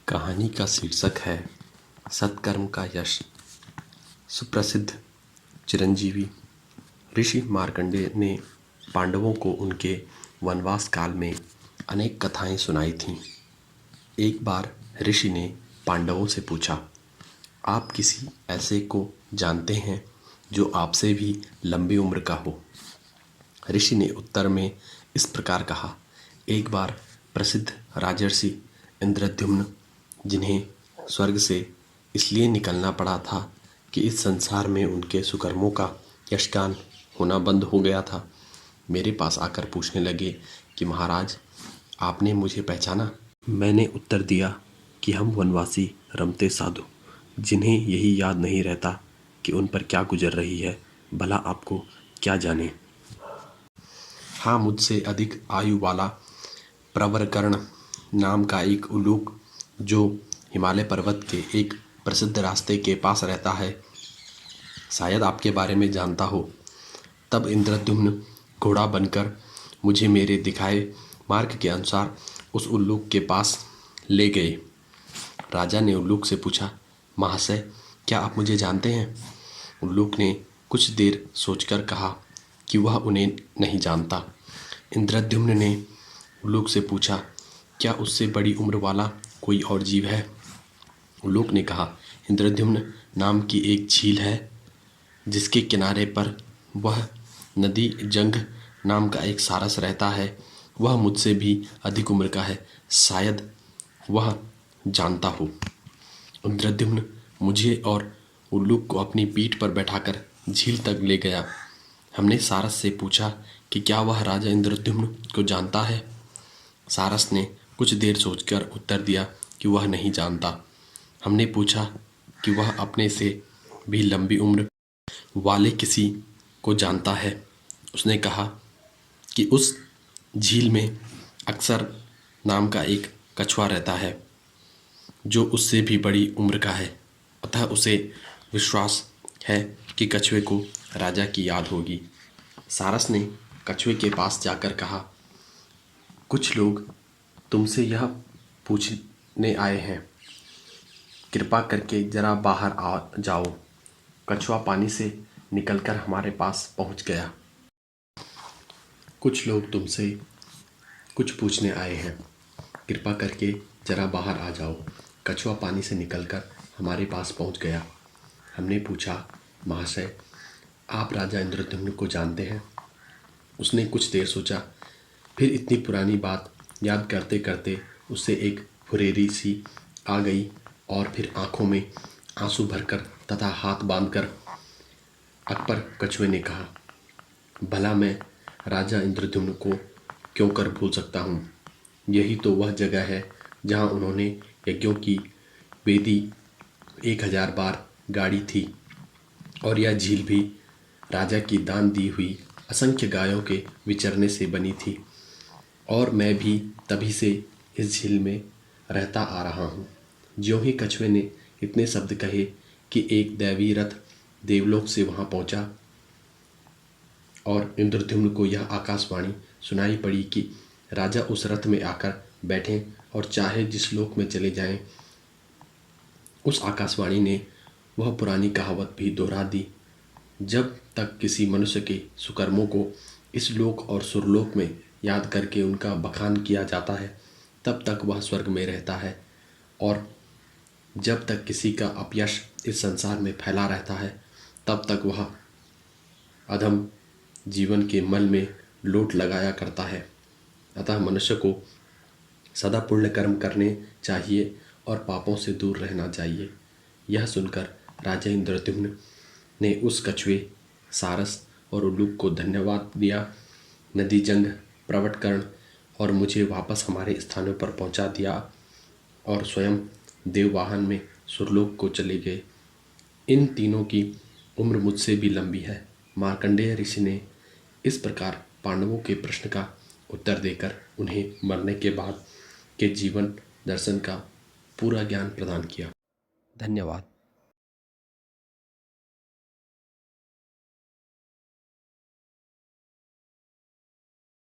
कहानी का शीर्षक है सत्कर्म का यश। सुप्रसिद्ध चिरंजीवी ऋषि मार्कंडेय ने पांडवों को उनके वनवास काल में अनेक कथाएं सुनाई थीं। एक बार ऋषि ने पांडवों से पूछा, आप किसी ऐसे को जानते हैं जो आपसे भी लंबी उम्र का हो? ऋषि ने उत्तर में इस प्रकार कहा, एक बार प्रसिद्ध राजर्षि इंद्रद्युम्न, जिन्हें स्वर्ग से इसलिए निकलना पड़ा था कि इस संसार में उनके सुकर्मों का यशगान होना बंद हो गया था, मेरे पास आकर पूछने लगे कि महाराज, आपने मुझे पहचाना? मैंने उत्तर दिया कि हम वनवासी रमते साधु, जिन्हें यही याद नहीं रहता कि उन पर क्या गुजर रही है, भला आपको क्या जाने। हाँ, मुझसे अधिक आयु वाला प्रवरकर्ण नाम का एक उल्लूक जो हिमालय पर्वत के एक प्रसिद्ध रास्ते के पास रहता है, शायद आपके बारे में जानता हो। तब इंद्रद्युम्न घोड़ा बनकर मुझे मेरे दिखाए मार्ग के अनुसार उस उल्लूक के पास ले गए। राजा ने उल्लूक से पूछा, महाशय, क्या आप मुझे जानते हैं? उल्लूक ने कुछ देर सोचकर कहा कि वह उन्हें नहीं जानता। इंद्रद्युम्न ने उल्लूक से पूछा, क्या उससे बड़ी उम्र वाला कोई और जीव है? उल्लूक ने कहा, इंद्रद्युम्न नाम की एक झील है जिसके किनारे पर वह नदी जंग नाम का एक सारस रहता है, वह मुझसे भी अधिक उम्र का है, शायद वह जानता हो। इंद्रद्युम्न मुझे और उल्लूक को अपनी पीठ पर बैठाकर झील तक ले गया। हमने सारस से पूछा कि क्या वह राजा इंद्रद्युम्न को जानता है? सारस ने कुछ देर सोचकर उत्तर दिया कि वह नहीं जानता। हमने पूछा कि वह अपने से भी लंबी उम्र वाले किसी को जानता है। उसने कहा कि उस झील में अक्सर नाम का एक कछुआ रहता है जो उससे भी बड़ी उम्र का है, अतः उसे विश्वास है कि कछुए को राजा की याद होगी। सारस ने कछुए के पास जाकर कहा, कुछ लोग तुमसे यह पूछने आए हैं, कृपा करके जरा बाहर आ जाओ। कछुआ पानी से निकलकर हमारे पास पहुंच गया। कुछ लोग तुमसे कुछ पूछने आए हैं, कृपा करके जरा बाहर आ जाओ। कछुआ पानी से निकलकर हमारे पास पहुंच गया। हमने पूछा, महाशय, आप राजा इंद्रद्युम्न को जानते हैं? उसने कुछ देर सोचा, फिर इतनी पुरानी बात याद करते करते उससे एक फुरेरी सी आ गई और फिर आंखों में आंसू भरकर तथा हाथ बांधकर अकबर कछुए ने कहा, भला मैं राजा इंद्रद्युम्न को क्यों कर भूल सकता हूँ? यही तो वह जगह है जहाँ उन्होंने यज्ञों की वेदी 1000 बार गाड़ी थी, और यह झील भी राजा की दान दी हुई असंख्य गायों के विचरने से बनी थी, और मैं भी तभी से इस झील में रहता आ रहा हूँ। ज्यों ही कछुए ने इतने शब्द कहे कि एक दैवी रथ देवलोक से वहाँ पहुँचा और इंद्रद्युम्न को यह आकाशवाणी सुनाई पड़ी कि राजा उस रथ में आकर बैठें और चाहे जिस लोक में चले जाएं। उस आकाशवाणी ने वह पुरानी कहावत भी दोहरा दी, जब तक किसी मनुष्य के सुकर्मों को इस लोक और सुरलोक में याद करके उनका बखान किया जाता है, तब तक वह स्वर्ग में रहता है, और जब तक किसी का अपयश इस संसार में फैला रहता है, तब तक वह अधम जीवन के मल में लोट लगाया करता है। अतः मनुष्य को सदा पुण्य कर्म करने चाहिए और पापों से दूर रहना चाहिए। यह सुनकर राजा इंद्रद्युम्न ने उस कछुए, सारस और उल्लूक को धन्यवाद दिया, नदी जंग, प्रवटकर्ण और मुझे वापस हमारे स्थानों पर पहुंचा दिया और स्वयं देववाहन में सुरलोक को चले गए। इन तीनों की उम्र मुझसे भी लंबी है। मार्कंडेय ऋषि ने इस प्रकार पांडवों के प्रश्न का उत्तर देकर उन्हें मरने के बाद के जीवन दर्शन का पूरा ज्ञान प्रदान किया। धन्यवाद।